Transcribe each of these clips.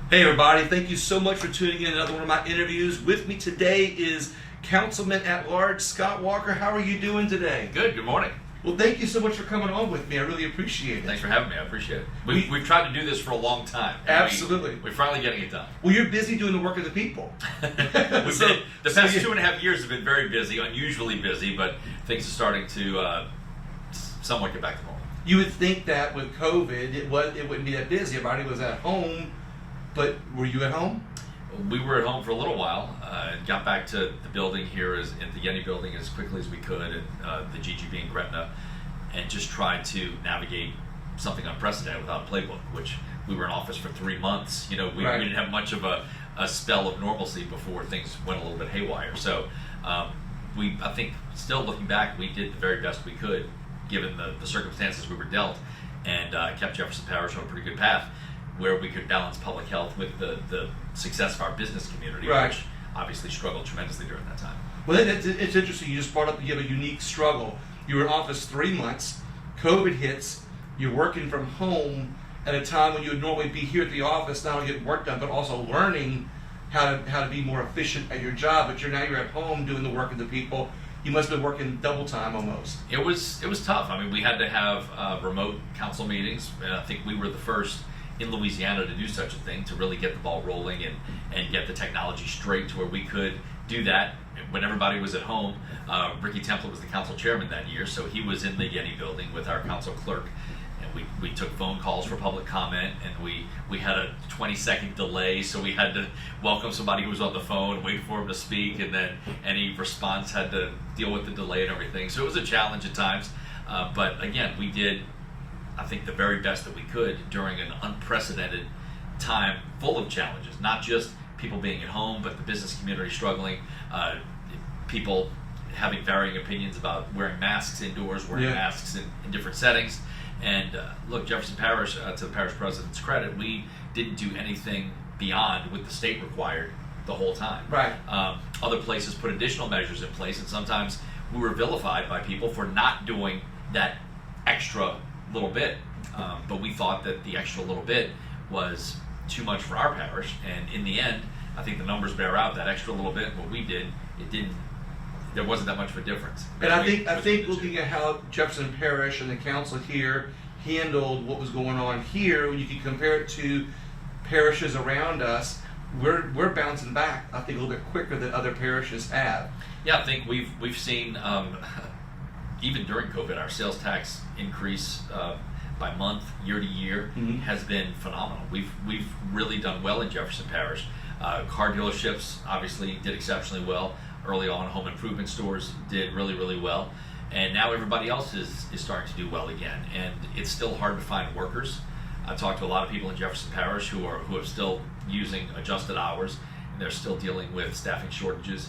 Hey everybody, thank you so much for tuning in to another one of my interviews. With me today is Councilman at Large Scott Walker. How are you doing today? Good morning. Well, thank you so much for coming on with me. I really appreciate it. Thanks for having me. I appreciate it. We've tried to do this for a long time. Absolutely. We're finally getting it done. Well, you're busy doing the work of the people. The past 2.5 years have been very busy, unusually busy, but things are starting to somewhat get back to normal. You would think that with COVID, it wouldn't be that busy. Everybody was at home, but were you at home? We were at home for a little while and got back to the building here, in the Yenny building, as quickly as we could, and the GGB in Gretna, and just tried to navigate something unprecedented without a playbook, which we were in office for 3 months. We didn't have much of a spell of normalcy before things went a little bit haywire. So I think, still looking back, we did the very best we could given the circumstances we were dealt, and kept Jefferson Parish on a pretty good path, where we could balance public health with the success of our business community, right, which obviously struggled tremendously during that time. Well, it's interesting. You just brought up, you have a unique struggle. You were in office 3 months, COVID hits, you're working from home at a time when you would normally be here at the office, not only getting work done, but also learning how to be more efficient at your job. But you're at home doing the work of the people. You must have been working double time almost. It was tough. I mean, we had to have remote council meetings, and I think we were the first in Louisiana to do such a thing, to really get the ball rolling and get the technology straight to where we could do that when everybody was at home. Ricky Templin was the council chairman that year, so he was in the Yenny building with our council clerk, and we took phone calls for public comment, and we had a 20-second delay, so we had to welcome somebody who was on the phone, wait for him to speak, and then any response had to deal with the delay and everything. So it was a challenge at times, but again, we did, I think, the very best that we could during an unprecedented time full of challenges, not just people being at home, but the business community struggling, people having varying opinions about wearing masks indoors, wearing masks in different settings. And look, Jefferson Parish, to the parish president's credit, we didn't do anything beyond what the state required the whole time. Right. Other places put additional measures in place, and sometimes we were vilified by people for not doing that extra little bit, but we thought that the extra little bit was too much for our parish, and in the end, I think the numbers bear out that extra little bit. What we did, there wasn't that much of a difference. And I think looking at how Jefferson Parish and the council here handled what was going on here, when you can compare it to parishes around us, we're bouncing back, I think, a little bit quicker than other parishes have. Yeah, I think we've seen, even during COVID, our sales tax increase by month, year to year, has been phenomenal. We've really done well in Jefferson Parish. Car dealerships obviously did exceptionally well early on. Home improvement stores did really, really well, and now everybody else is starting to do well again. And it's still hard to find workers. I talked to a lot of people in Jefferson Parish who are still using adjusted hours, and they're still dealing with staffing shortages,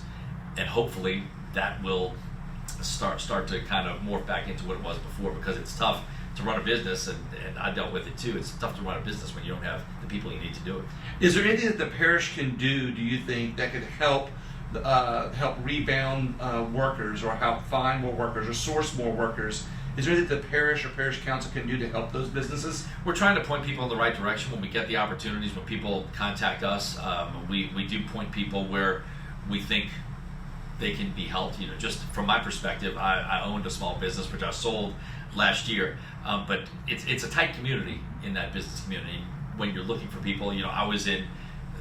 and hopefully that will start to kind of morph back into what it was before, because it's tough to run a business, and I dealt with it too. It's tough to run a business when you don't have the people you need to do it. Is there anything that the parish can do you think, that could help rebound workers, or help find more workers, or source more workers? Is there anything the parish or parish council can do to help those businesses? We're trying to point people in the right direction when we get the opportunities. When people contact us, we do point people where we think they can be helped. Just from my perspective, I owned a small business which I sold last year, but it's a tight community in that business community. When you're looking for people, I was in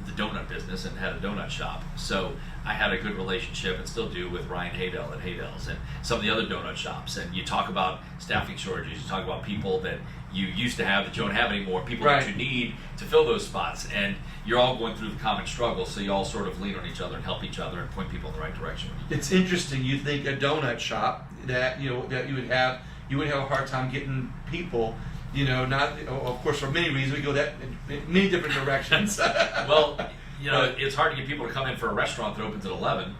the donut business and had a donut shop, so I had a good relationship, and still do, with Ryan Haydell at Haydell's and some of the other donut shops. And you talk about staffing shortages, you talk about people that you used to have that you don't have anymore, people right, that you need to fill those spots, and you're all going through the common struggle, so you all sort of lean on each other and help each other and point people in the right direction. It's interesting. You think a donut shop that you would have a hard time getting people. Not, of course, for many reasons. We go that in many different directions. Well, it's hard to get people to come in for a restaurant that opens at 11,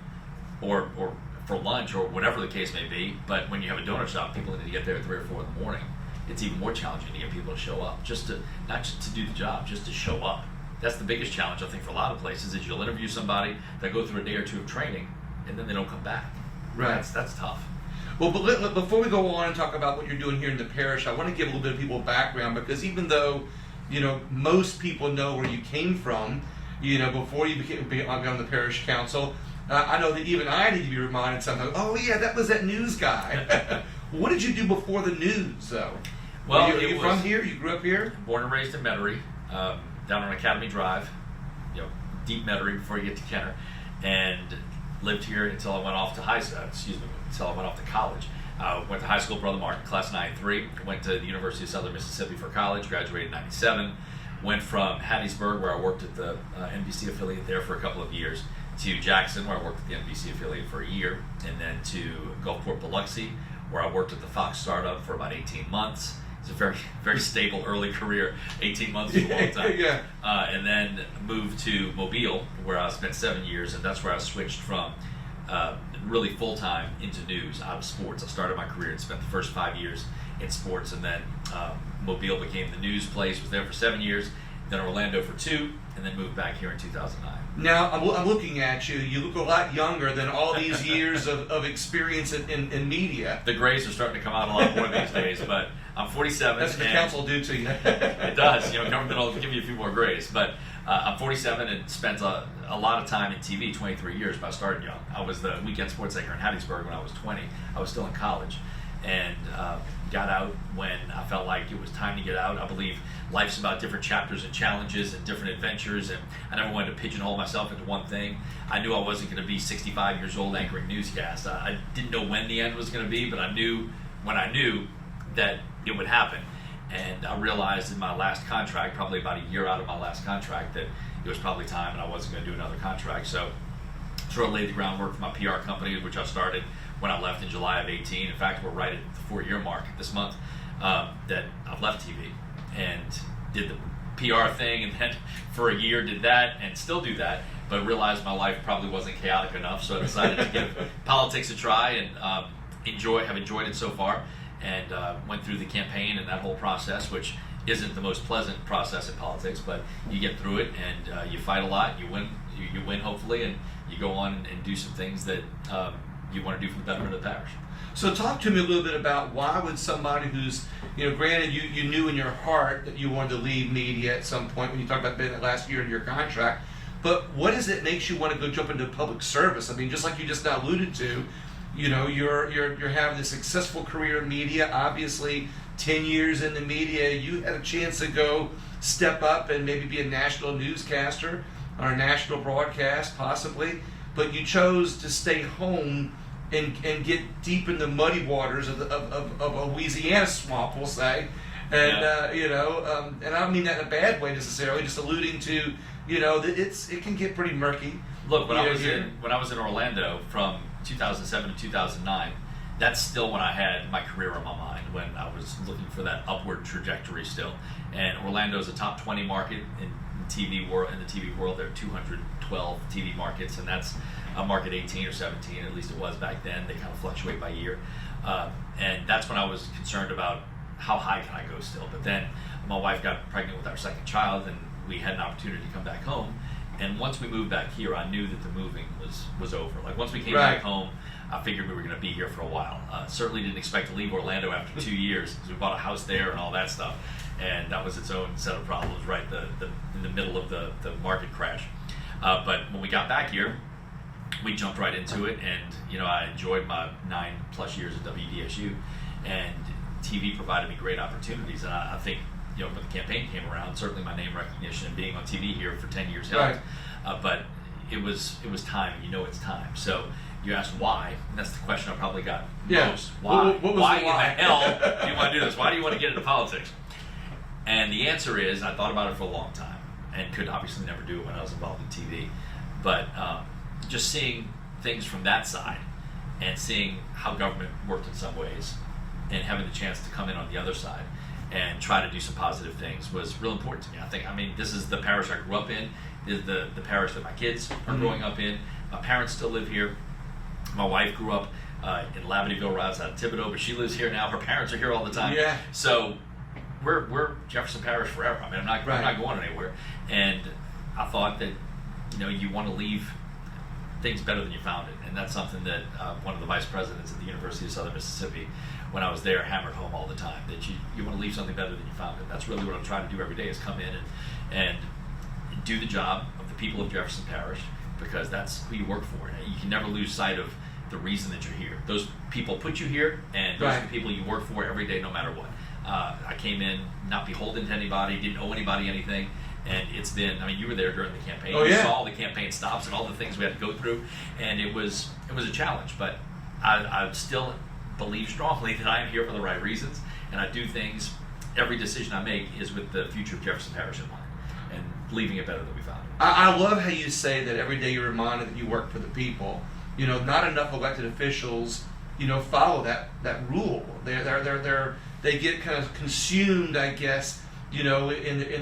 or for lunch, or whatever the case may be. But when you have a donut shop, people need to get there at 3 or 4 in the morning. It's even more challenging to get people to show up, not just to do the job, just to show up. That's the biggest challenge, I think, for a lot of places, is you'll interview somebody, they go through a day or two of training, and then they don't come back. Right. That's tough. Well, before we go on and talk about what you're doing here in the parish, I want to give a little bit of people background, because even though most people know where you came from, before you became on the parish council. I know that even I need to be reminded sometimes, oh yeah, that was that news guy. What did you do before the news, though? Well, are you from here? You grew up here? Born and raised in Metairie, down on Academy Drive, deep Metairie before you get to Kenner, and lived here until I went off to until I went off to college. Went to high school, Brother Martin, class 9-3. Went to the University of Southern Mississippi for college, graduated in 97. Went from Hattiesburg, where I worked at the NBC affiliate there for a couple of years, to Jackson, where I worked at the NBC affiliate for a year, and then to Gulfport, Biloxi, where I worked at the Fox startup for about 18 months. It's a very, very stable early career. 18 months is a long time. Yeah. And then moved to Mobile, where I spent 7 years, and that's where I switched from really full-time into news, out of sports. I started my career and spent the first 5 years in sports, and then Mobile became the news place, was there for 7 years, then Orlando for 2, and then moved back here in 2009. Now, I'm looking at you. You look a lot younger than all these years of experience in media. The grays are starting to come out a lot more these days, but I'm 47. That's what the council do to you. It does. Government will give you a few more grays. But I'm 47 and spent a lot of time in TV, 23 years, but I started young. I was the weekend sports anchor in Hattiesburg when I was 20. I was still in college. And got out when I felt like it was time to get out. I believe life's about different chapters and challenges and different adventures, and I never wanted to pigeonhole myself into one thing. I knew I wasn't going to be 65 years old anchoring newscasts. I didn't know when the end was going to be, but I knew when I knew that it would happen. And I realized in my last contract, probably about a year out of my last contract, that it was probably time and I wasn't going to do another contract. So sort of laid the groundwork for my PR company, which I started when I left in July of 18. In fact, we're right at the 4-year mark this month that I've left TV and did the PR thing, and then for a year did that and still do that, but realized my life probably wasn't chaotic enough, so I decided to give politics a try and have enjoyed it so far, and went through the campaign and that whole process, which isn't the most pleasant process in politics, but you get through it and you fight a lot, you win hopefully, and you go on and do some things that you want to do for the betterment of the parish. So talk to me a little bit about why would somebody who's, granted you knew in your heart that you wanted to leave media at some point when you talked about being that last year in your contract, but what is it makes you want to go jump into public service? I mean, just like you just now alluded to, you're having a successful career in media, obviously 10 years in the media, you had a chance to go step up and maybe be a national newscaster or a national broadcast possibly, but you chose to stay home and get deep in the muddy waters of a Louisiana swamp, we'll say, and and I don't mean that in a bad way necessarily, just alluding to that it can get pretty murky. Look, when I was in Orlando from 2007 to 2009, that's still when I had my career on my mind, when I was looking for that upward trajectory still. And Orlando is a top 20 market in the TV world. There are 212 TV markets, and that's a market 18 or 17, at least it was back then. They kind of fluctuate by year. And that's when I was concerned about how high can I go still. But then my wife got pregnant with our second child, and we had an opportunity to come back home. And once we moved back here, I knew that the moving was over. Like once we came back home, I figured we were going to be here for a while. Certainly didn't expect to leave Orlando after 2 years, because we bought a house there and all that stuff. And that was its own set of problems right in the middle of the market crash. But when we got back here, we jumped right into it, and I enjoyed my 9+ years at WDSU, and TV provided me great opportunities. And I think when the campaign came around, certainly my name recognition and being on TV here for 10 years helped. But it was time, and it's time. So you asked why, and that's the question I probably got most. Why? What was why the in the hell do you want to do this? Why do you want to get into politics? And the answer is, I thought about it for a long time, and could obviously never do it when I was involved in TV. But just seeing things from that side, and seeing how government worked in some ways, and having the chance to come in on the other side and try to do some positive things was real important to me. I mean, this is the parish I grew up in. This is the parish that my kids are growing up in. My parents still live here. My wife grew up in Lavityville, right outside of Thibodaux, but she lives here now. Her parents are here all the time. Yeah. So we're Jefferson Parish forever. I mean, I'm not going anywhere. And I thought that you want to leave things better than you found it. And that's something that one of the vice presidents at the University of Southern Mississippi, when I was there, hammered home all the time, that you want to leave something better than you found it. That's really what I'm trying to do every day, is come in and do the job of the people of Jefferson Parish, because that's who you work for. You can never lose sight of the reason that you're here. Those people put you here, and those are the people you work for every day, no matter what. I came in not beholden to anybody, didn't owe anybody anything, and it's been, I mean, you were there during the campaign. Oh, yeah. You saw all the campaign stops and all the things we had to go through, and it was a challenge, but I still believe strongly that I am here for the right reasons, and I do things, every decision I make is with the future of Jefferson Parish in mind, and leaving it better than we found it. I love how you say that every day you're reminded that you work for the people. Not enough elected officials, follow that rule. They get kind of consumed, I guess, in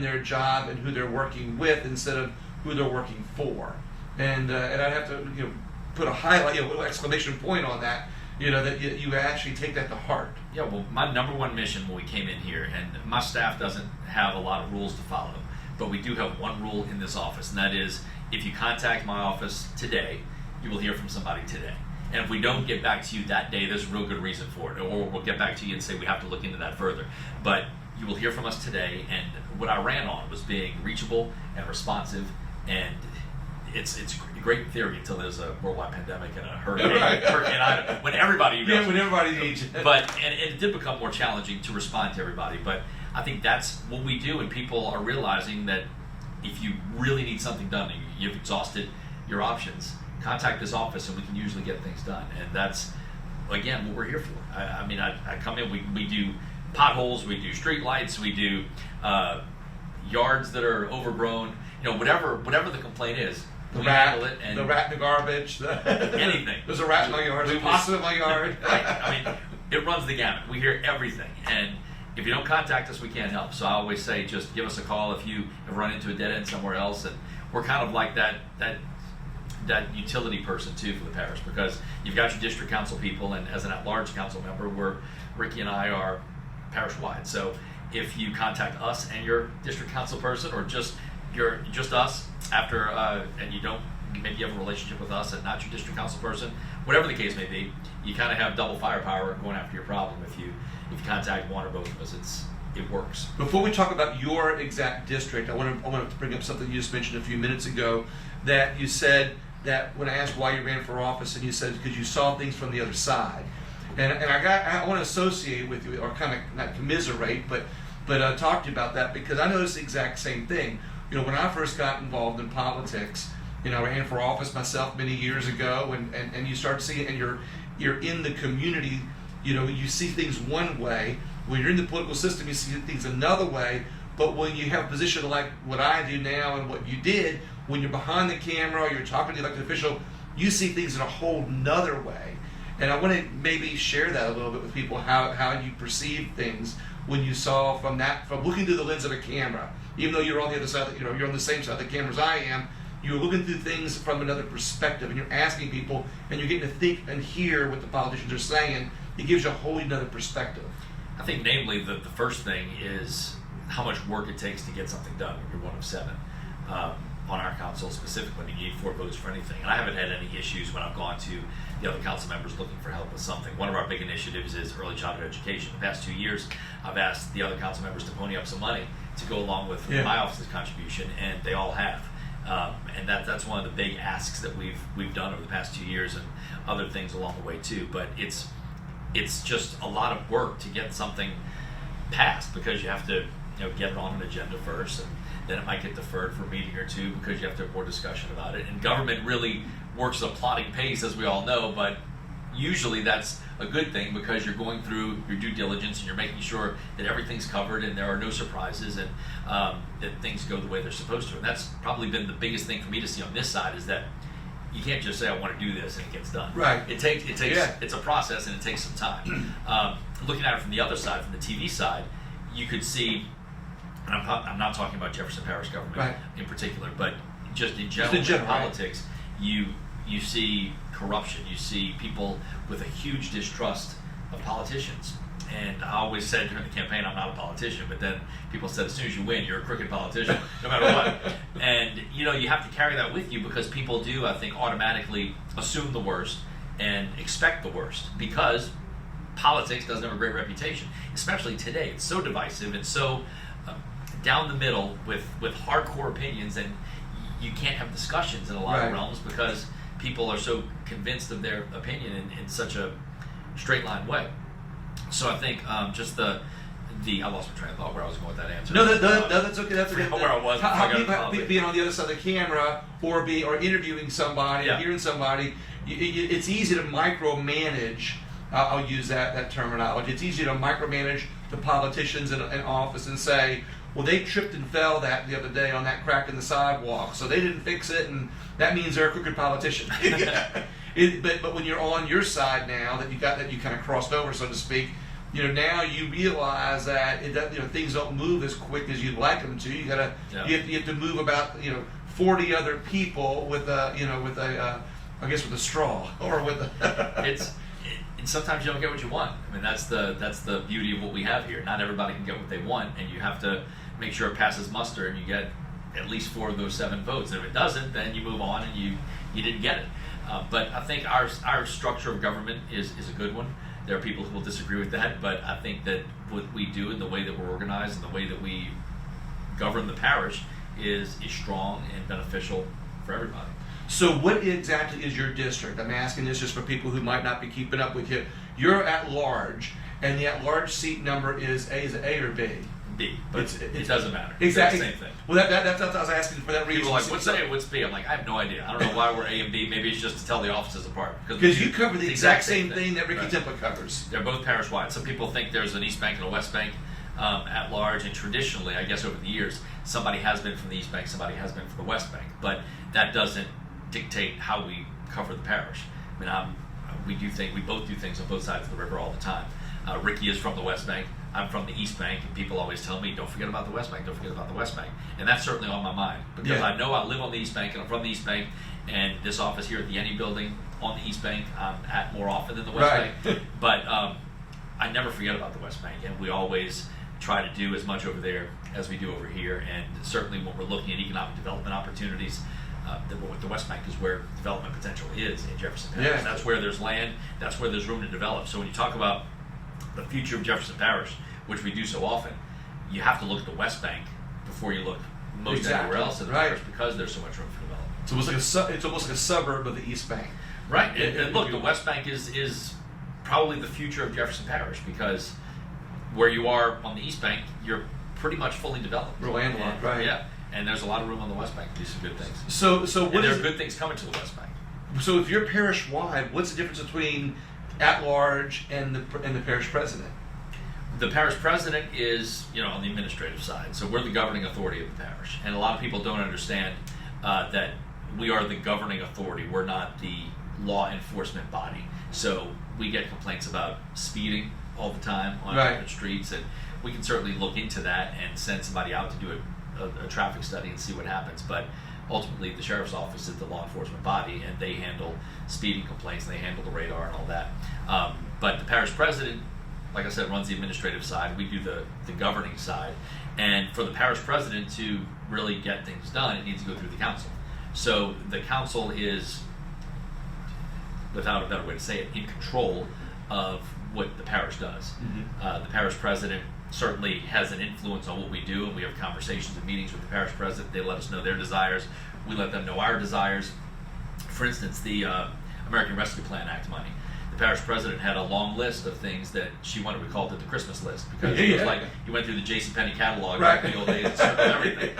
their job and who they're working with instead of who they're working for. And I'd have to put a highlight, a little exclamation point on that. That you actually take that to heart. Yeah, well, my number one mission when we came in here, and my staff doesn't have a lot of rules to follow, but we do have one rule in this office, and that is, if you contact my office today, you will hear from somebody today. And if we don't get back to you that day, there's a real good reason for it, or we'll get back to you and say we have to look into that further. But you will hear from us today, and what I ran on was being reachable and responsive, and it's a great theory until there's a worldwide pandemic and a hurricane Ida, when everybody needs it. But and it did become more challenging to respond to everybody. But I think that's what we do, and people are realizing that if you really need something done, and you've exhausted your options, contact this office, and we can usually get things done. And that's, again, what we're here for. I come in, we do potholes, we do street lights, we do yards that are overgrown, whatever the complaint is. The we rat, handle it, and the rat in the garbage. Anything. There's a rat in my yard. There's a possum in my yard. Right. It runs the gamut. We hear everything, and if you don't contact us, we can't help. So I always say, just give us a call if you have run into a dead end somewhere else, and we're kind of like that utility person too for the parish, because you've got your district council people, and as an at-large council member, Ricky and I are parish-wide. So if you contact us and your district council person, or just us after, and maybe you have a relationship with us and not your district council person, whatever the case may be, you kind of have double firepower going after your problem. If you contact one or both of us, it works. Before we talk about your exact district, I want to bring up something you just mentioned a few minutes ago, that you said that when I asked why you ran for office, and you said because you saw things from the other side. And I want to associate with you, or kind of not commiserate, but talk to you about that, because I noticed the exact same thing. When I first got involved in politics, I ran for office myself many years ago, and you start seeing, and you're in the community, you see things one way. When you're in the political system, you see things another way. But when you have a position like what I do now and what you did, when you're behind the camera or you're talking to the elected official, you see things in a whole nother way. And I want to maybe share that a little bit with people, how you perceive things when you saw from looking through the lens of a camera. Even though you're on the other side, you're on the same side of the camera as I am, you're looking through things from another perspective, and you're asking people, and you're getting to think and hear what the politicians are saying. It gives you a whole another perspective. I think, namely, the first thing is how much work it takes to get something done when you're one of seven. On our council specifically, you need 4 votes for anything. And I haven't had any issues when I've gone to the other council members looking for help with something. One of our big initiatives is early childhood education. The past 2 years, I've asked the other council members to pony up some money to go along with my office's contribution, and they all have. And that's one of the big asks that we've done over the past 2 years, and other things along the way too. But it's just a lot of work to get something passed, because you have to get it on an agenda first, and then it might get deferred for a meeting or two because you have to have more discussion about it. And government really works at a plodding pace, as we all know, but usually that's a good thing, because you're going through your due diligence and you're making sure that everything's covered and there are no surprises, and that things go the way they're supposed to. And that's probably been the biggest thing for me to see on this side, is that you can't just say, I want to do this, and it gets done. Right. It takes it's a process, and it takes some time. Looking at it from the other side, from the TV side, you could see, and I'm not talking about Jefferson Parish government in particular, but just in general, politics, you see corruption, you see people with a huge distrust of politicians. And I always said during the campaign, I'm not a politician, but then people said, as soon as you win, you're a crooked politician, no matter what. And you have to carry that with you because people do, I think, automatically assume the worst and expect the worst because politics doesn't have a great reputation, especially today. It's so divisive. It's so down the middle with hardcore opinions, and you can't have discussions in a lot of realms because people are so convinced of their opinion in such a straight line way. So I think just I lost my train of thought where I was going with that answer. No, that's okay. That's okay. Where I was. Being on the other side of the camera or interviewing somebody, or hearing somebody, it's easy to micromanage. I'll use that terminology. It's easy to micromanage the politicians in office and say, well, they tripped and fell the other day on that crack in the sidewalk, so they didn't fix it, and that means they're a crooked politician. But when you're on your side now, that you kind of crossed over, so to speak, now you realize that things don't move as quick as you'd like them to. You have to move about 40 other people with a straw or with a And sometimes you don't get what you want. I mean, that's the beauty of what we have here. Not everybody can get what they want, and you have to make sure it passes muster and you get at least 4 of those 7 votes. And if it doesn't, then you move on and you didn't get it. But I think our structure of government is a good one. There are people who will disagree with that, but I think that what we do and the way that we're organized and the way that we govern the parish is strong and beneficial for everybody. So what exactly is your district? I'm asking this just for people who might not be keeping up with you. You're at large, and the at-large seat number is it A or B? B, but it doesn't matter. Exactly. It's the same thing. Well, that's what I was asking for that reason. People are like, what's A and what's B? I'm like, I have no idea. I don't know why we're A and B. Maybe it's just to tell the offices apart. Because you cover the exact same thing that Ricky Temple covers. They're both parish-wide. Some people think there's an East Bank and a West Bank at large, and traditionally, I guess over the years, somebody has been from the East Bank, somebody has been from the West Bank. But that doesn't dictate how we cover the parish. I mean, we both do things on both sides of the river all the time. Ricky is from the West Bank. I'm from the East Bank, and people always tell me, don't forget about the West Bank, don't forget about the West Bank. And that's certainly on my mind, because I know I live on the East Bank, and I'm from the East Bank, and this office here at the Ennie building on the East Bank, I'm at more often than the West Bank. But I never forget about the West Bank, and we always try to do as much over there as we do over here. And certainly when we're looking at economic development opportunities, the West Bank is where development potential is in Jefferson Parish. That's where there's land, that's where there's room to develop. So when you talk about the future of Jefferson Parish, which we do so often, you have to look at the West Bank before you look anywhere else in the parish, because there's so much room for development. So it's almost like a suburb of the East Bank. Right, and look, the West Bank is probably the future of Jefferson Parish, because where you are on the East Bank, you're pretty much fully developed. We're landlocked, right? Yeah, and there's a lot of room on the West Bank to do some good things. So there are good things coming to the West Bank. So if you're parish-wide, what's the difference between at-large and the parish president? The parish president is, on the administrative side. So we're the governing authority of the parish. And a lot of people don't understand that we are the governing authority. We're not the law enforcement body. So we get complaints about speeding all the time on the streets. And we can certainly look into that and send somebody out to do a traffic study and see what happens. But ultimately, the sheriff's office is the law enforcement body, and they handle speeding complaints, and they handle the radar and all that. But the parish president, like I said, runs the administrative side. We do the governing side. And for the parish president to really get things done, it needs to go through the council. So the council is, without a better way to say it, in control of what the parish does. Mm-hmm. The parish president certainly has an influence on what we do, and we have conversations and meetings with the parish president. They let us know their desires. We let them know our desires. For instance, the American Rescue Plan Act money. The parish president had a long list of things that she wanted. We called it the Christmas list, because it was like you went through the JCPenney catalog back in the old days and circled everything.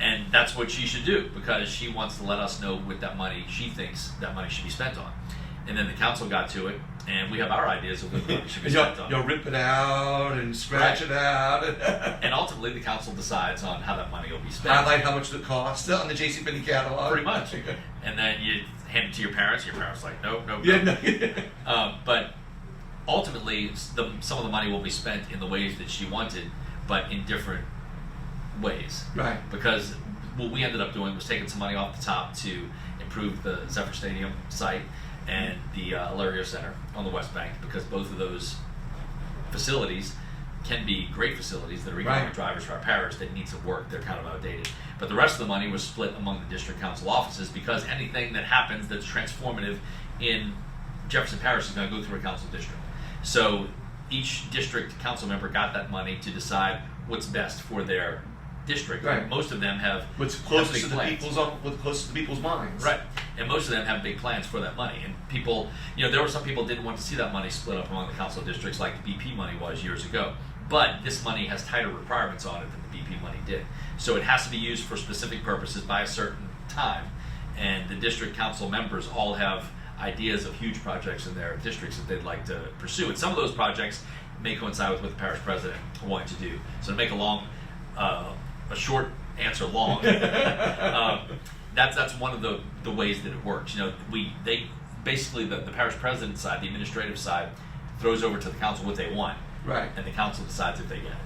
And that's what she should do, because she wants to let us know what that money, she thinks that money should be spent on. And then the council got to it, and we have our ideas of what the money should be spent on. You'll rip it out and scratch it out. And ultimately, the council decides on how that money will be spent. Highlight how much it costs on the JCPenney catalog. Pretty much. And then you hand it to your parents. Your parents are like, nope. But ultimately, some of the money will be spent in the ways that she wanted, but in different ways. Right. Because what we ended up doing was taking some money off the top to improve the Zephyr Stadium site and the Alario Center on the West Bank, because both of those facilities can be great facilities that are economic Right. drivers for our parish that need some work. They're kind of outdated. But the rest of the money was split among the district council offices because anything that happens that's transformative in Jefferson Parish is going to go through a council district. So each district council member got that money to decide what's best for their district. Right. Most of them have What's have closest big to the plans. what's closest to people's minds. Right. And most of them have big plans for that money. And people, there were some people didn't want to see that money split up among the council districts like the BP money was years ago. But this money has tighter requirements on it than the BP money did. So it has to be used for specific purposes by a certain time. And the district council members all have ideas of huge projects in their districts that they'd like to pursue. And some of those projects may coincide with what the parish president wanted to do. So to make a short answer long, that's one of the ways that it works. They basically the parish president side, the administrative side, throws over to the council what they want, Right. and the council decides if they get it.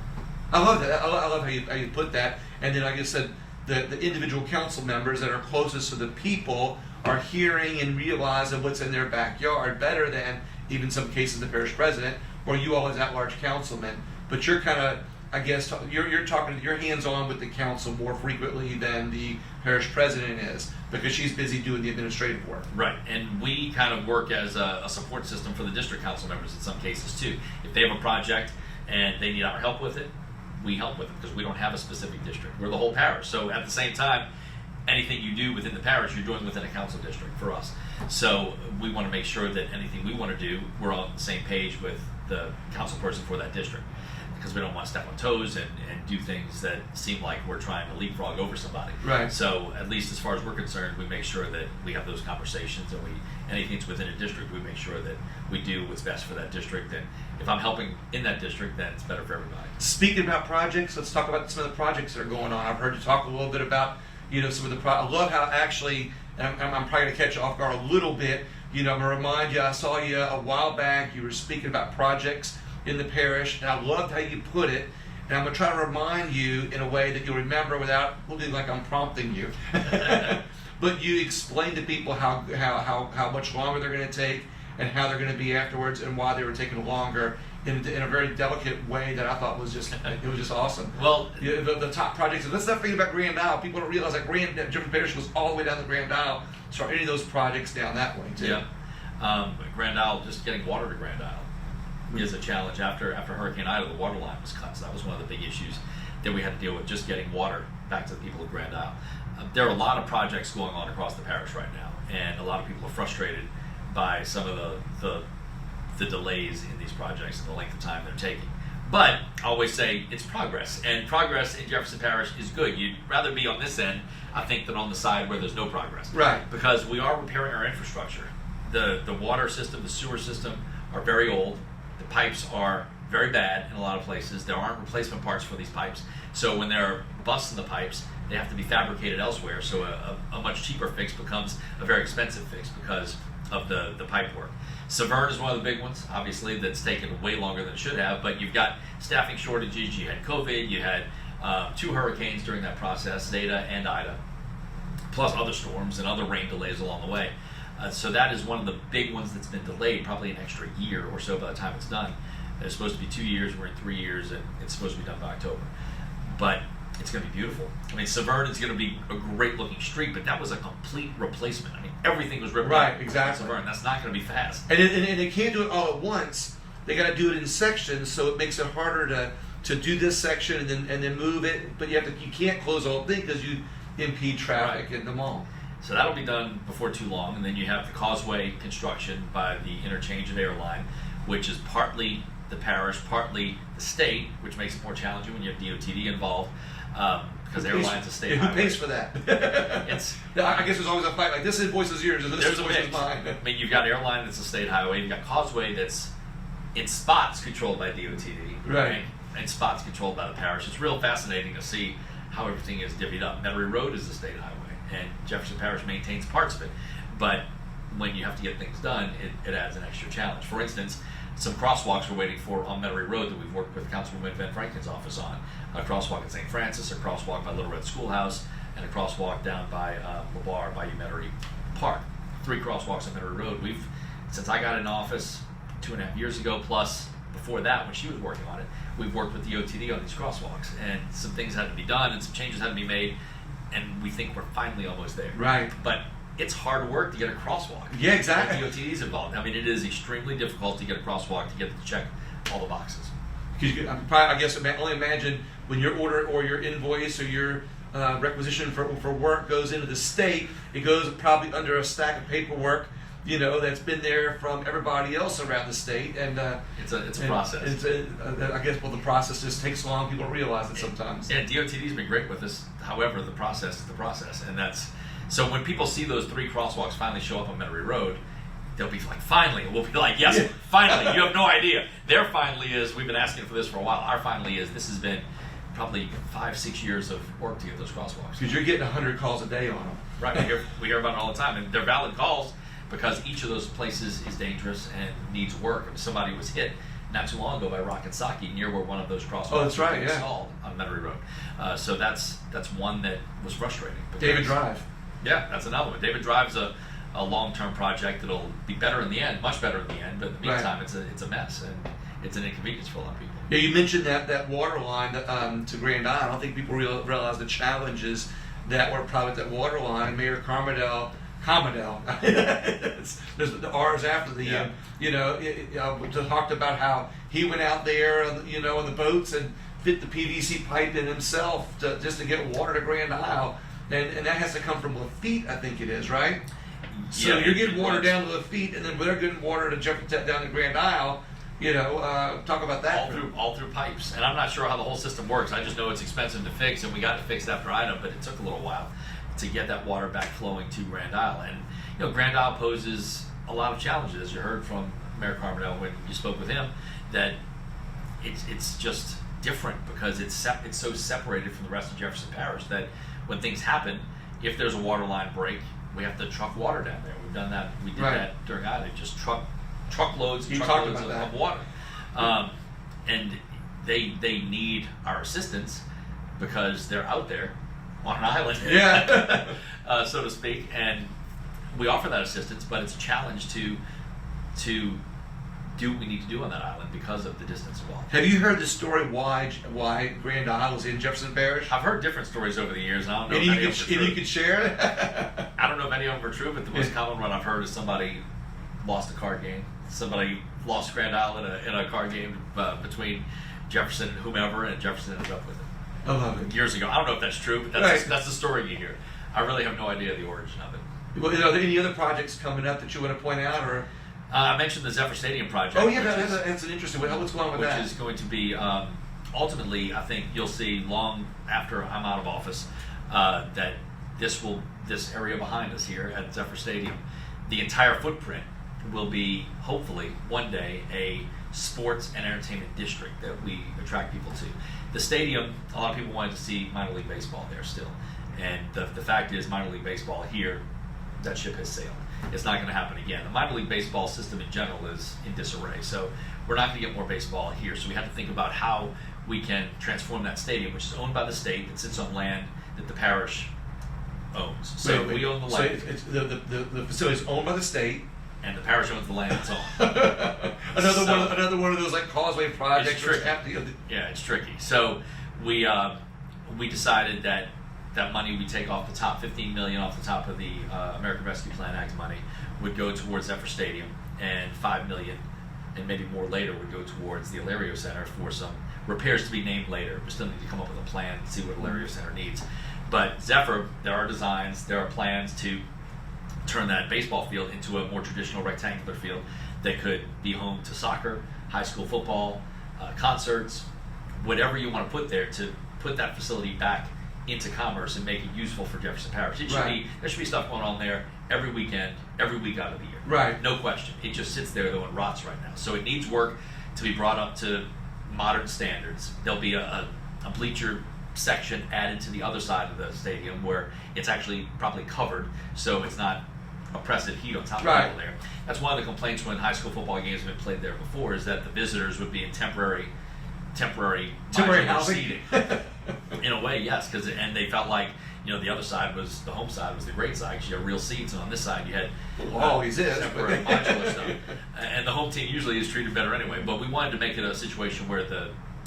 I love that. I love how you put that. And then, like I said, the individual council members that are closest to the people are hearing and realizing what's in their backyard better than even some cases the parish president or you all as at-large councilmen. But you're kind of, I guess, you're talking, you're hands-on with the council more frequently than the parish president is because she's busy doing the administrative work. Right, and we kind of work as a support system for the district council members in some cases too. If they have a project and they need our help with it, we help with it because we don't have a specific district. We're the whole parish. So at the same time, anything you do within the parish, you're doing within a council district for us. So we want to make sure that anything we want to do, we're on the same page with the council person for that district, because we don't want to step on toes and do things that seem like we're trying to leapfrog over somebody. Right. So at least as far as we're concerned, we make sure that we have those conversations, and anything that's within a district, we make sure that we do what's best for that district. And if I'm helping in that district, then it's better for everybody. Speaking about projects, let's talk about some of the projects that are going on. I've heard you talk a little bit about, some of the I love how actually, and I'm probably going to catch you off guard a little bit. I'm going to remind you, I saw you a while back, you were speaking about projects in the parish, and I loved how you put it. And I'm going to try to remind you in a way that you'll remember without looking like I'm prompting you. But you explained to people how much longer they're going to take and how they're going to be afterwards and why they were taking longer in a very delicate way that I thought was just awesome. Well, The top projects. Let's not forget about Grand Isle. People don't realize that Jefferson Parish goes all the way down the Grand Isle. So any of those projects down that way too. Yeah. Grand Isle, just getting water to Grand Isle is a challenge. After Hurricane Ida, the water line was cut, so that was one of the big issues that we had to deal with, just getting water back to the people of Grand Isle. There are a lot of projects going on across the parish right now, and a lot of people are frustrated by some of the delays in these projects and the length of time they're taking. But I always say it's progress, and progress in Jefferson Parish is good. You'd rather be on this end, I think, than on the side where there's no progress. Right. Because we are repairing our infrastructure. The water system, the sewer system are very old. The pipes are very bad in a lot of places. There aren't replacement parts for these pipes. So when there are busts in the pipes, they have to be fabricated elsewhere. So a much cheaper fix becomes a very expensive fix because of the pipe work. Severn is one of the big ones, obviously, that's taken way longer than it should have. But you've got staffing shortages. You had COVID. You had 2 hurricanes during that process, Zeta and Ida, plus other storms and other rain delays along the way. So that is one of the big ones that's been delayed, probably an extra year or so by the time it's done. It's supposed to be 2 years, we're in 3 years, and it's supposed to be done by October. But it's going to be beautiful. I mean, Severn is going to be a great looking street, but that was a complete replacement. I mean, everything was ripped Right, out. exactly. Severn, that's not going to be fast. And they can't do it all at once. They got to do it in sections, so it makes it harder to do this section and then move it. But you can't close the whole thing because you impede traffic in the mall. So that'll be done before too long, and then you have the causeway construction by the interchange at Airline, which is partly the parish, partly the state, which makes it more challenging when you have DOTD involved, because Airline's a state highway. Who pays for that? I guess there's always a fight. Like, this invoice is yours, and this There's a invoice is mix. mine. I mean, you've got Airline that's a state highway, you've got Causeway that's in spots controlled by DOTD, Right. and spots controlled by the parish. It's real fascinating to see how everything is divvied up. Metairie Road is a state highway, and Jefferson Parish maintains parts of it. But when you have to get things done, it adds an extra challenge. For instance, some crosswalks we're waiting for on Metairie Road that we've worked with Councilman Ben Franklin's office on. A crosswalk at St. Francis, a crosswalk by Little Red Schoolhouse, and a crosswalk down by Labar by Metairie Park. 3 crosswalks on Metairie Road. Since I got in office 2.5 years ago, plus before that, when she was working on it, we've worked with the OTD on these crosswalks, and some things had to be done, and some changes had to be made, and we think we're finally almost there. Right. But it's hard work to get a crosswalk. Yeah, exactly. The OTD's involved. I mean, it is extremely difficult to get a crosswalk to get to check all the boxes. Because I guess only imagine when your order or your invoice or your requisition for work goes into the state, it goes probably under a stack of paperwork, that's been there from everybody else around the state, and it's a process. I guess the process just takes long. People don't realize it sometimes. Yeah, DOTD's been great with us. However, the process is the process, and that's so when people see those 3 crosswalks finally show up on Metairie Road, they'll be like, finally. We'll be like, yes, finally. You have no idea. Their finally is, we've been asking for this for a while. Our finally is, this has been probably 5-6 years of work to get those crosswalks. Because you're getting 100 calls a day on them. Right, we hear about it all the time, and they're valid calls because each of those places is dangerous and needs work. And somebody was hit not too long ago by rock and sake near where one of those crosswalks was installed on Metairie Road. So that's one that was frustrating. David Drive. Yeah, that's another one. David Drive's a long-term project that'll be better in the end, much better in the end, but in the meantime, it's a mess, and it's an inconvenience for a lot of people. Yeah, you mentioned that water line to Grand Isle. I don't think people realize the challenges that were probably at that water line. Mayor Carmodell, there's the R's after the talked about how he went out there, on the boats and fit the PVC pipe in himself just to get water to Grand Isle, and that has to come from Lafitte, I think it is, right? So you're getting water down to Lafitte, and then they're getting water to Jefferson down to Grand Isle. Talk about that. All through pipes, and I'm not sure how the whole system works. I just know it's expensive to fix, and we got it fixed after item, but it took a little while to get that water back flowing to Grand Isle. And Grand Isle poses a lot of challenges. You heard from Mayor Carmodell when you spoke with him that it's just different because it's so separated from the rest of Jefferson Parish that when things happen, if there's a water line break, we have to truck water down there. We've done that. We did that during Ida. Just truckloads of water, and they need our assistance because they're out there on an island, so to speak, and we offer that assistance. But it's a challenge to do what we need to do on that island because of the distance involved. Have you heard the story why Grand Isle is in Jefferson Parish? I've heard different stories over the years, and I don't know if any of them are true. And you can share it? I don't know if any of them are true, but the most common one I've heard is somebody lost a card game. Somebody lost Grand Isle in a card game between Jefferson and whomever, and Jefferson ended up with it. I love it. Years ago. I don't know if that's true, but that's the story you hear. I really have no idea the origin of it. Well, are there any other projects coming up that you want to point out, or? I mentioned the Zephyr Stadium project. Oh yeah, that's an interesting one. What's going on with that? Which is going to be ultimately, I think you'll see long after I'm out of office that this area behind us here at Zephyr Stadium, the entire footprint will be hopefully one day a sports and entertainment district that we attract people to. The stadium, a lot of people wanted to see minor league baseball there still, and the fact is minor league baseball here, that ship has sailed. It's not going to happen again. The minor league baseball system in general is in disarray, so we're not going to get more baseball here. So we have to think about how we can transform that stadium, which is owned by the state, that sits on land that the parish owns. So we own the land. So it's the facility is owned by the state, and the parish owns the land it's on. another one of those like causeway projects. It's tricky. Yeah, it's tricky. So we decided that money we take off the top, $15 million off the top of the American Rescue Plan Act money, would go towards Zephyr Stadium, and $5 million, and maybe more later, would go towards the Ilario Center for some repairs to be named later. We still need to come up with a plan and see what Ilario Center needs. But Zephyr, there are designs, there are plans to turn that baseball field into a more traditional rectangular field that could be home to soccer, high school football, concerts, whatever you want to put there to put that facility back into commerce and make it useful for Jefferson Parish. There should be stuff going on there every weekend, every week out of the year. Right. No question. It just sits there though and rots right now. So it needs work to be brought up to modern standards. There'll be a bleacher section added to the other side of the stadium where it's actually probably covered, so it's not oppressive heat on top of people there. That's one of the complaints when high school football games have been played there before, is that the visitors would be in temporary housing seating. In a way, yes, and they felt like the other side was the home side was the great side because you had real seats, and on this side you had always is separate modular stuff. And the home team usually is treated better anyway. But we wanted to make it a situation where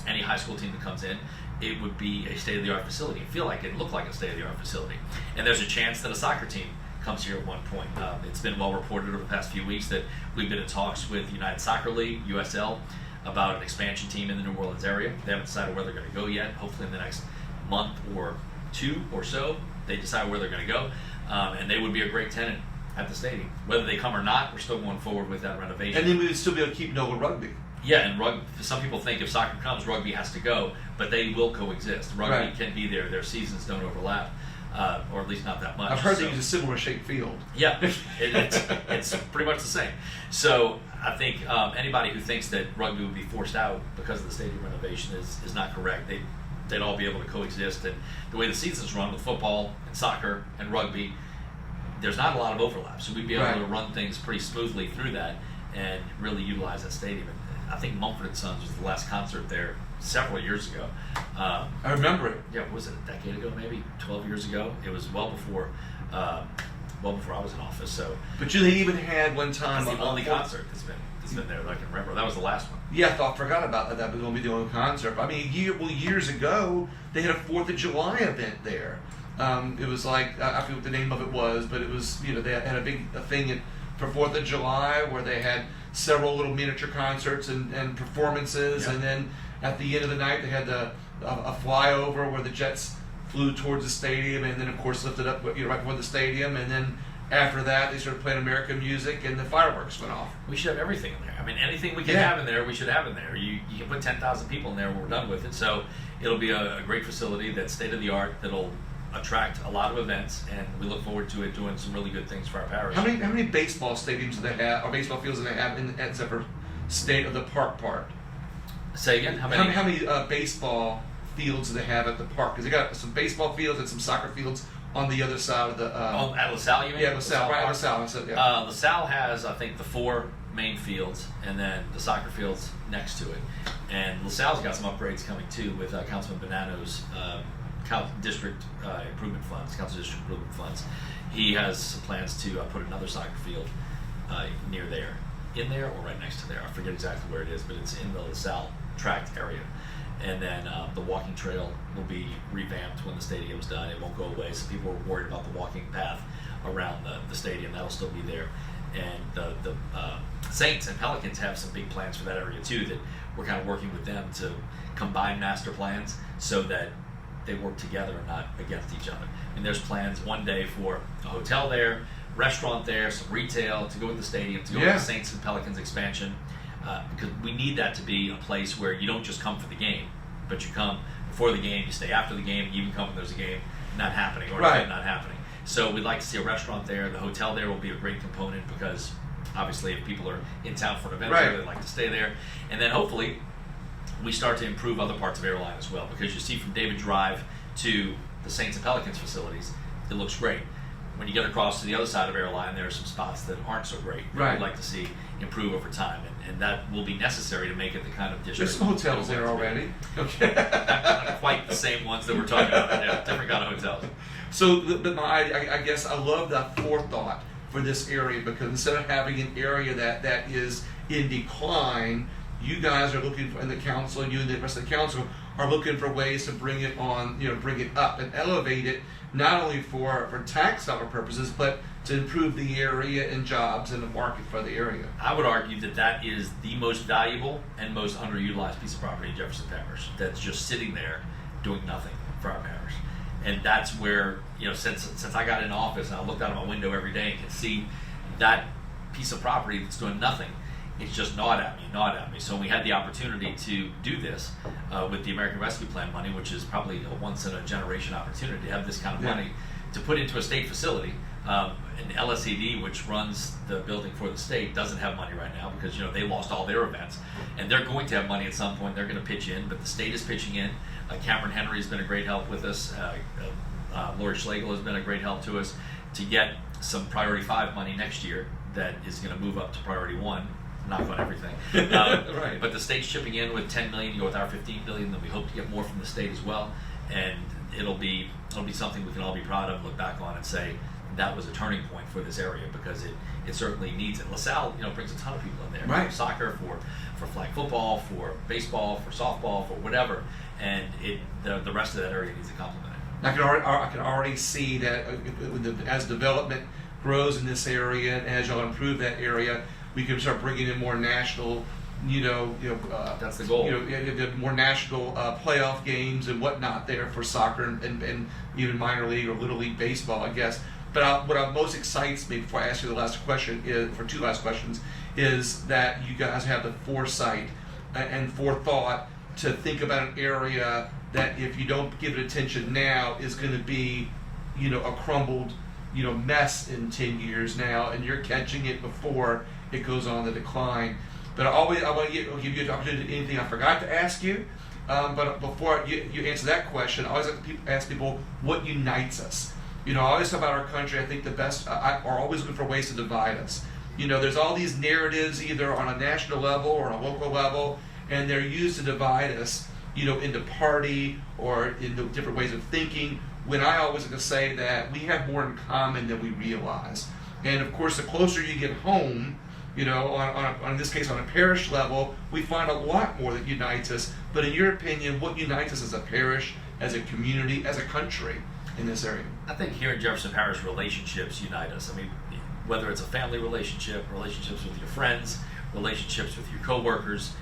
any high school team that comes in, it would be a state-of-the-art facility. Look like a state-of-the-art facility. And there's a chance that a soccer team comes here at one point. It's been well reported over the past few weeks that we've been in talks with United Soccer League, USL, about an expansion team in the New Orleans area. They haven't decided where they're going to go yet. Hopefully in the next month or two or so, they decide where they're going to go. And they would be a great tenant at the stadium. Whether they come or not, we're still going forward with that renovation. And then we would still be able to keep Nova Rugby. Yeah, and some people think if soccer comes, rugby has to go, but they will coexist. Rugby can be there. Their seasons don't overlap, or at least not that much. I've heard they use a similar shaped field. Yeah, it's pretty much the same. So I think anybody who thinks that rugby would be forced out because of the stadium renovation is not correct. They'd all be able to coexist. And the way the seasons run with football and soccer and rugby, there's not a lot of overlap. So we'd be able to run things pretty smoothly through that and really utilize that stadium. And I think Mumford & Sons was the last concert there several years ago. I remember it. Yeah, was it a decade ago, maybe 12 years ago? It was well before I was in office. So, but they even had one time. That's the only concert that's been there that I can remember. That was the last one. Yeah, I forgot about that. That was going to be the only concert. I mean, years ago they had a 4th of July event there. It was like I forget what the name of it was, but it was they had a thing for 4th of July where they had several little miniature concerts and performances, and then at the end of the night they had a flyover where the Jets flew towards the stadium, and then of course lifted up right before the stadium, and then after that they started playing American music and the fireworks went off. We should have everything in there. I mean, anything we can have in there, we should have in there. You can put 10,000 people in there when we're done with it, so it'll be a great facility that's state of the art that'll attract a lot of events, and we look forward to it doing some really good things for our parish. How many baseball stadiums do they have, or baseball fields do they have at Zephyr State of the Park part? Say again? How many? How many baseball fields do they have at the park? Because they got some baseball fields and some soccer fields on the other side of the. At LaSalle, you mean? Yeah, LaSalle, right? LaSalle. So, yeah. LaSalle has, I think, the 4 main fields, and then the soccer fields next to it. And LaSalle's got some upgrades coming too with Councilman Bonanno's district improvement funds, council district improvement funds. He has some plans to put another soccer field near there, in there or right next to there. I forget exactly where it is, but it's in the LaSalle tract area. And then the walking trail will be revamped when the stadium's done. It won't go away. Some people are worried about the walking path around the stadium. That'll still be there. And the Saints and Pelicans have some big plans for that area too, that we're kind of working with them to combine master plans so that they work together and not against each other. And there's plans one day for a hotel there, restaurant there, some retail to go with the stadium, to go with the Saints and Pelicans expansion, because we need that to be a place where you don't just come for the game, but you come before the game, you stay after the game, you even come when there's a game not happening or an event not happening. So we'd like to see a restaurant there. The hotel there will be a great component because obviously if people are in town for an event, they like to stay there. And then hopefully we start to improve other parts of Airline as well, because you see from David Drive to the Saints and Pelicans facilities, it looks great. When you get across to the other side of Airline, there are some spots that aren't so great that we'd like to see improve over time, and that will be necessary to make it the kind of district. There's some hotels there already. Okay. not quite the same ones that we're talking about. Yeah, different kind of hotels. So, I guess I love that forethought for this area, because instead of having an area that is in decline, you guys are looking for, and the council, and you and the rest of the council are looking for ways to bring it on, bring it up and elevate it, not only for tax dollar purposes, but to improve the area and jobs and the market for the area. I would argue that is the most valuable and most underutilized piece of property in Jefferson Parish that's just sitting there doing nothing for our parish. And that's where, since I got in office and I looked out of my window every day and could see that piece of property that's doing nothing, it's just gnawed at me. So we had the opportunity to do this with the American Rescue Plan money, which is probably a once-in-a-generation opportunity to have this kind of money to put into a state facility. And LSED, which runs the building for the state, doesn't have money right now because they lost all their events, and they're going to have money at some point. They're going to pitch in, but the state is pitching in. Cameron Henry has been a great help with us. Lori Schlegel has been a great help to us to get some Priority 5 money next year that is going to move up to Priority 1. Knock on everything. But the state's chipping in with $10 million. You go with our $15 billion. Then we hope to get more from the state as well, and it'll be it'll be something we can all be proud of, look back on, and say that was a turning point for this area, because it certainly needs it. LaSalle, brings a ton of people in there, right? For soccer, for flag football, for baseball, for softball, for whatever, and the rest of that area needs a complement. I can already see that as development grows in this area, and as y'all improve that area, we can start bringing in more national, that's the goal. More national playoff games and whatnot there for soccer and even minor league or little league baseball, I guess. But what most excites me, before I ask you the last question, for two last questions, is that you guys have the foresight and forethought to think about an area that, if you don't give it attention now, is going to be, a crumbled, mess in 10 years now, and you're catching it before it goes on the decline. But I want to give you an opportunity to anything I forgot to ask you. But before you answer that question, I always like to ask people what unites us. I always talk about our country. I think the best are always looking for ways to divide us. There's all these narratives, either on a national level or on a local level, and they're used to divide us, into party or into different ways of thinking, when I always like to say that we have more in common than we realize. And of course, the closer you get home, on in this case, on a parish level, we find a lot more that unites us. But in your opinion, what unites us as a parish, as a community, as a country in this area? I think here in Jefferson Parish, relationships unite us. I mean, whether it's a family relationship, relationships with your friends, relationships with your coworkers,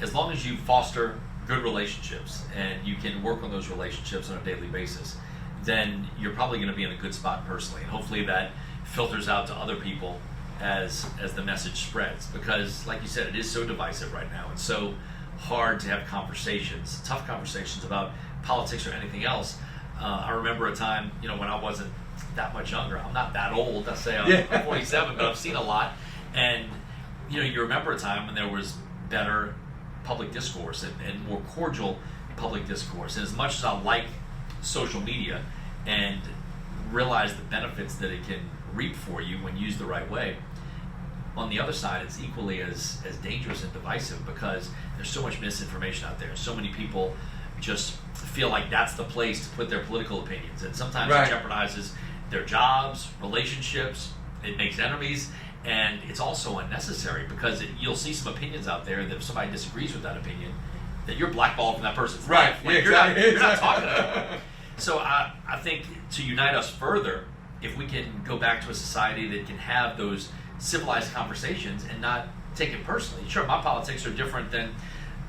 as long as you foster good relationships and you can work on those relationships on a daily basis, then you're probably going to be in a good spot personally. And hopefully that filters out to other people as the message spreads. Because, like you said, it is so divisive right now. It's so hard to have conversations, tough conversations about politics or anything else. I remember a time, when I wasn't that much younger. I'm not that old. I say I'm 47, but I've seen a lot. And, you remember a time when there was better public discourse and more cordial public discourse. And as much as I like social media and realize the benefits that it can reap for you when used the right way, on the other side, it's equally as dangerous and divisive, because there's so much misinformation out there. So many people just feel like that's the place to put their political opinions, and sometimes it jeopardizes their jobs, relationships, it makes enemies, and it's also unnecessary, because you'll see some opinions out there that if somebody disagrees with that opinion, that you're blackballed from that person's life. Like, you're not talking to them. So I think to unite us further, if we can go back to a society that can have those civilized conversations and not take it personally. Sure, my politics are different than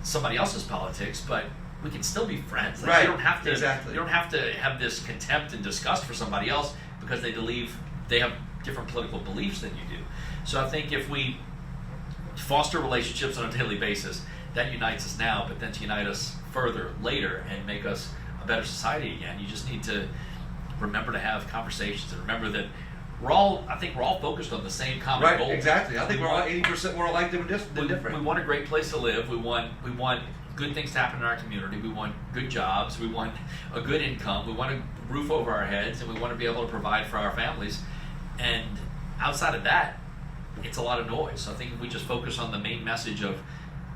somebody else's politics, but we can still be friends. Like, you don't have to. Exactly. You don't have to have this contempt and disgust for somebody else because they have different political beliefs than you do. So I think if we foster relationships on a daily basis, that unites us now. But then to unite us further later and make us a better society again, you just need to remember to have conversations and remember that we're all focused on the same common goal. Right, exactly. I think we're all 80% more alike than different. We want a great place to live. We want good things to happen in our community. We want good jobs. We want a good income. We want a roof over our heads, and we want to be able to provide for our families. And outside of that, it's a lot of noise. So I think if we just focus on the main message of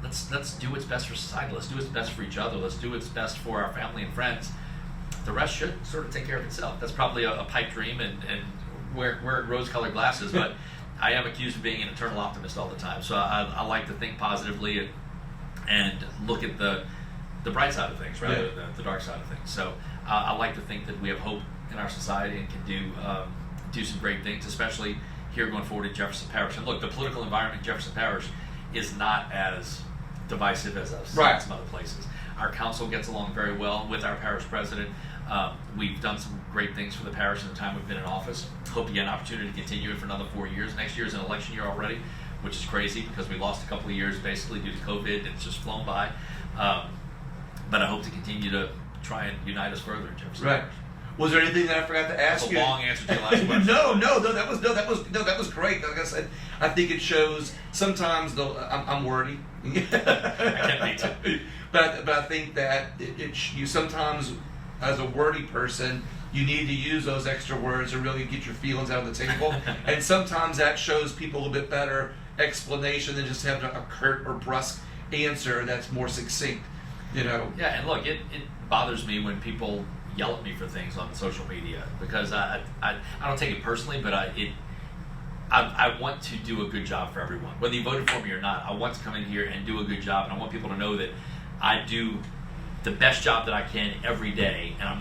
let's do what's best for society. Let's do what's best for each other. Let's do what's best for our family and friends. The rest should sort of take care of itself. That's probably a pipe dream and wear rose-colored glasses, but I am accused of being an eternal optimist all the time. So I like to think positively and look at the bright side of things rather than the dark side of things. So I like to think that we have hope in our society and can do some great things, especially here going forward in Jefferson Parish. And look, the political environment in Jefferson Parish is not as divisive as I've seen in some other places. Our council gets along very well with our parish president. We've done some great things for the parish in the time we've been in office. Hope to get an opportunity to continue it for another 4 years. Next year is an election year already, which is crazy because we lost a couple of years basically due to COVID and it's just flown by. But I hope to continue to try and unite us further in Jefferson. Right. Was there anything that I forgot to ask you? That's a long answer to your last question. that was great. Like I said, I think it shows sometimes I'm wordy. I can be too. But I think that you sometimes, as a wordy person, you need to use those extra words to really get your feelings out on the table. And sometimes that shows people a little bit better explanation than just having a curt or brusque answer that's more succinct. Yeah, and look, it bothers me when people yell at me for things on social media, because I don't take it personally, but I want to do a good job for everyone. Whether you voted for me or not, I want to come in here and do a good job, and I want people to know that I do the best job that I can every day, and I'm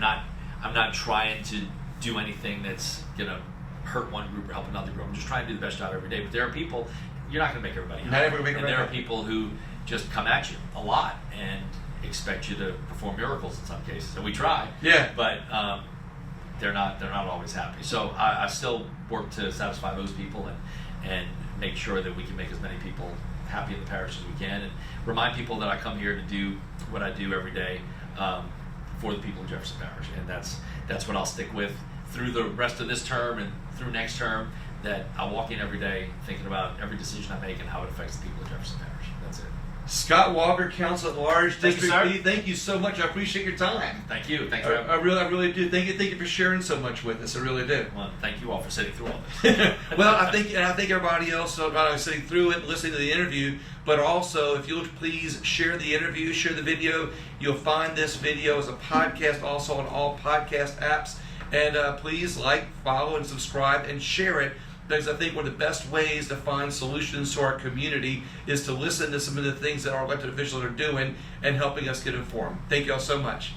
not trying to do anything that's gonna hurt one group or help another group. I'm just trying to do the best job every day. But there are people, you're not gonna make everybody happy. Not everybody and make there are everybody people who just come at you a lot and expect you to perform miracles in some cases, and we try. Yeah. But they're not always happy. So I still work to satisfy those people and make sure that we can make as many people happy in the parish as we can, and remind people that I come here to do what I do every day for the people of Jefferson Parish, and that's what I'll stick with through the rest of this term and through next term. That I walk in every day thinking about every decision I make and how it affects the people of Jefferson Parish. That's it. Scott Walker, Council at Large, Thank you, District sir. B. Thank you so much. I appreciate your time. Thank you. Thanks for having me. I really do. Thank you for sharing so much with us. I really do. Well, thank you all for sitting through all this. Well, I think everybody else about sitting through it, listening to the interview, but also if you'll please share the interview, share the video. You'll find this video as a podcast also on all podcast apps, and please like, follow, and subscribe and share it. Because I think one of the best ways to find solutions to our community is to listen to some of the things that our elected officials are doing and helping us get informed. Thank you all so much.